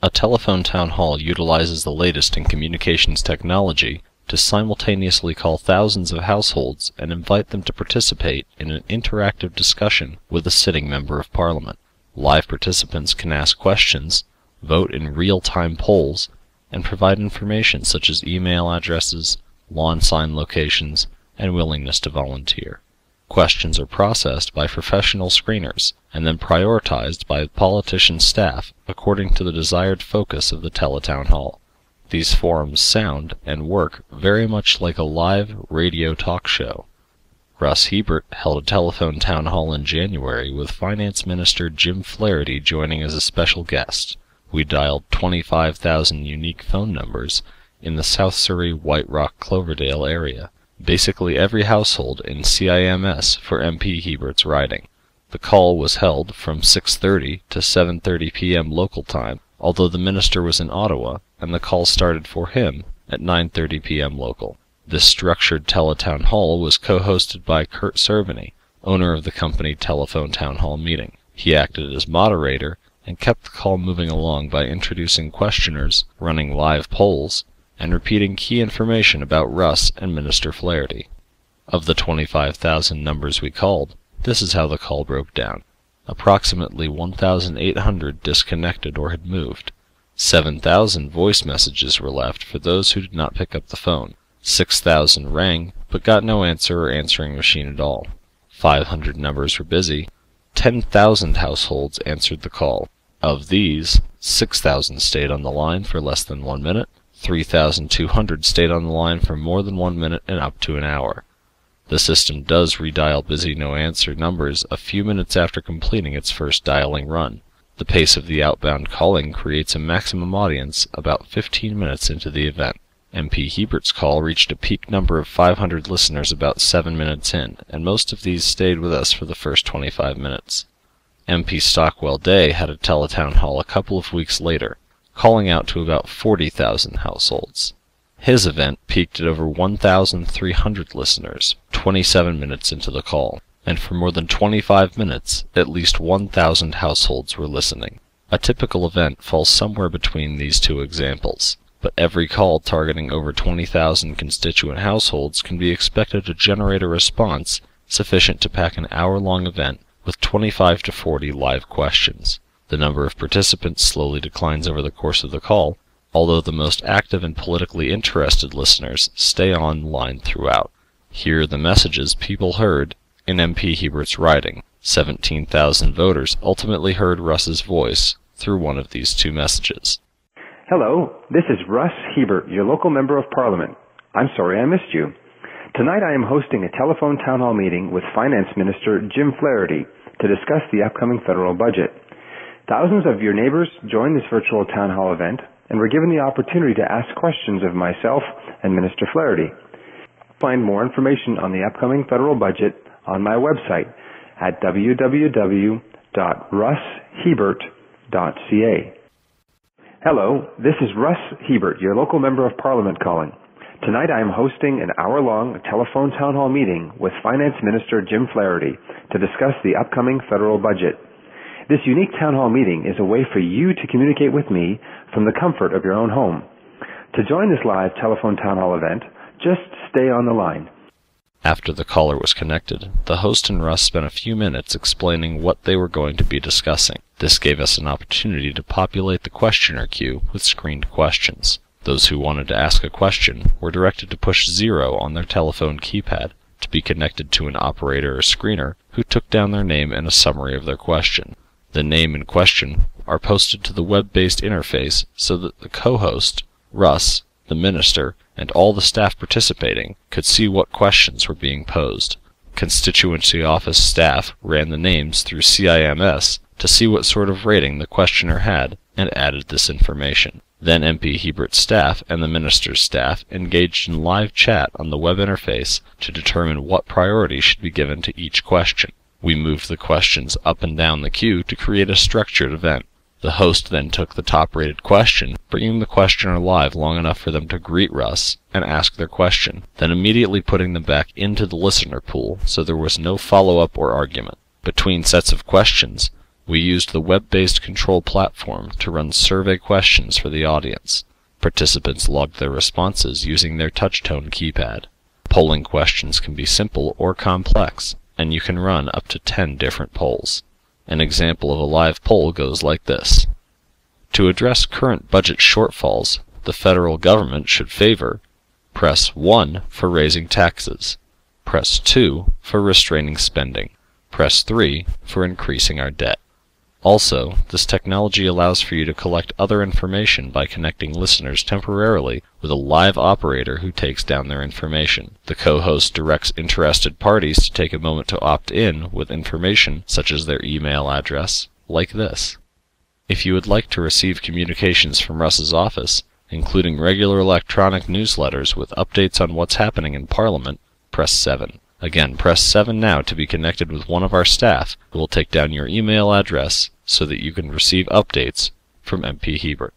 A telephone town hall utilizes the latest in communications technology to simultaneously call thousands of households and invite them to participate in an interactive discussion with a sitting member of Parliament. Live participants can ask questions, vote in real-time polls, and provide information such as email addresses, lawn sign locations, and willingness to volunteer. Questions are processed by professional screeners and then prioritized by politician staff according to the desired focus of the teletown hall. These forums sound and work very much like a live radio talk show. Russ Hiebert held a telephone town hall in January with Finance Minister Jim Flaherty joining as a special guest. We dialed 25,000 unique phone numbers in the South Surrey, White Rock, Cloverdale area, basically every household in CIMS for MP Hiebert's riding. The call was held from 6:30 to 7:30 p.m. local time, although the minister was in Ottawa, and the call started for him at 9:30 p.m. local. This structured teletown hall was co-hosted by Kurt Cerveny, owner of the company Telephone Town Hall Meeting. He acted as moderator and kept the call moving along by introducing questioners, running live polls, and repeating key information about Russ and Minister Flaherty. Of the 25,000 numbers we called, this is how the call broke down. Approximately 1,800 disconnected or had moved. 7,000 voice messages were left for those who did not pick up the phone. 6,000 rang, but got no answer or answering machine at all. 500 numbers were busy. 10,000 households answered the call. Of these, 6,000 stayed on the line for less than 1 minute, 3,200 stayed on the line for more than 1 minute and up to an hour. The system does redial busy no-answer numbers a few minutes after completing its first dialing run. The pace of the outbound calling creates a maximum audience about 15 minutes into the event. MP Hiebert's call reached a peak number of 500 listeners about 7 minutes in, and most of these stayed with us for the first 25 minutes. MP Stockwell Day had a teletown hall a couple of weeks later, calling out to about 40,000 households. His event peaked at over 1,300 listeners, 27 minutes into the call, and for more than 25 minutes, at least 1,000 households were listening. A typical event falls somewhere between these two examples, but every call targeting over 20,000 constituent households can be expected to generate a response sufficient to pack an hour-long event with 25 to 40 live questions. The number of participants slowly declines over the course of the call, although the most active and politically interested listeners stay online throughout. Here are the messages people heard in MP Hiebert's riding. 17,000 voters ultimately heard Russ's voice through one of these two messages. Hello, this is Russ Hiebert, your local member of Parliament. I'm sorry I missed you. Tonight I am hosting a telephone town hall meeting with Finance Minister Jim Flaherty to discuss the upcoming federal budget. Thousands of your neighbors joined this virtual town hall event and were given the opportunity to ask questions of myself and Minister Flaherty. Find more information on the upcoming federal budget on my website at www.russhiebert.ca. Hello, this is Russ Hiebert, your local member of Parliament calling. Tonight I am hosting an hour-long telephone town hall meeting with Finance Minister Jim Flaherty to discuss the upcoming federal budget. This unique town hall meeting is a way for you to communicate with me from the comfort of your own home. To join this live telephone town hall event, just stay on the line. After the caller was connected, the host and Russ spent a few minutes explaining what they were going to be discussing. This gave us an opportunity to populate the questioner queue with screened questions. Those who wanted to ask a question were directed to push 0 on their telephone keypad to be connected to an operator or screener who took down their name and a summary of their question. The name and question are posted to the web-based interface so that the co-host, Russ, the minister, and all the staff participating could see what questions were being posed. Constituency office staff ran the names through CIMS to see what sort of rating the questioner had and added this information. Then MP Hiebert's staff and the minister's staff engaged in live chat on the web interface to determine what priority should be given to each question. We moved the questions up and down the queue to create a structured event. The host then took the top-rated question, bringing the questioner live long enough for them to greet Russ and ask their question, then immediately putting them back into the listener pool so there was no follow-up or argument. Between sets of questions, We used the web-based control platform to run survey questions for the audience. Participants logged their responses using their touch-tone keypad. Polling questions can be simple or complex, and you can run up to 10 different polls. An example of a live poll goes like this. To address current budget shortfalls the federal government should favor, press 1 for raising taxes, press 2 for restraining spending, press 3 for increasing our debt. Also, this technology allows for you to collect other information by connecting listeners temporarily with a live operator who takes down their information. The co-host directs interested parties to take a moment to opt in with information such as their email address, like this. If you would like to receive communications from Russ's office, including regular electronic newsletters with updates on what's happening in Parliament, press 7. Again, press 7 now to be connected with one of our staff who will take down your email address so that you can receive updates from MP Hiebert.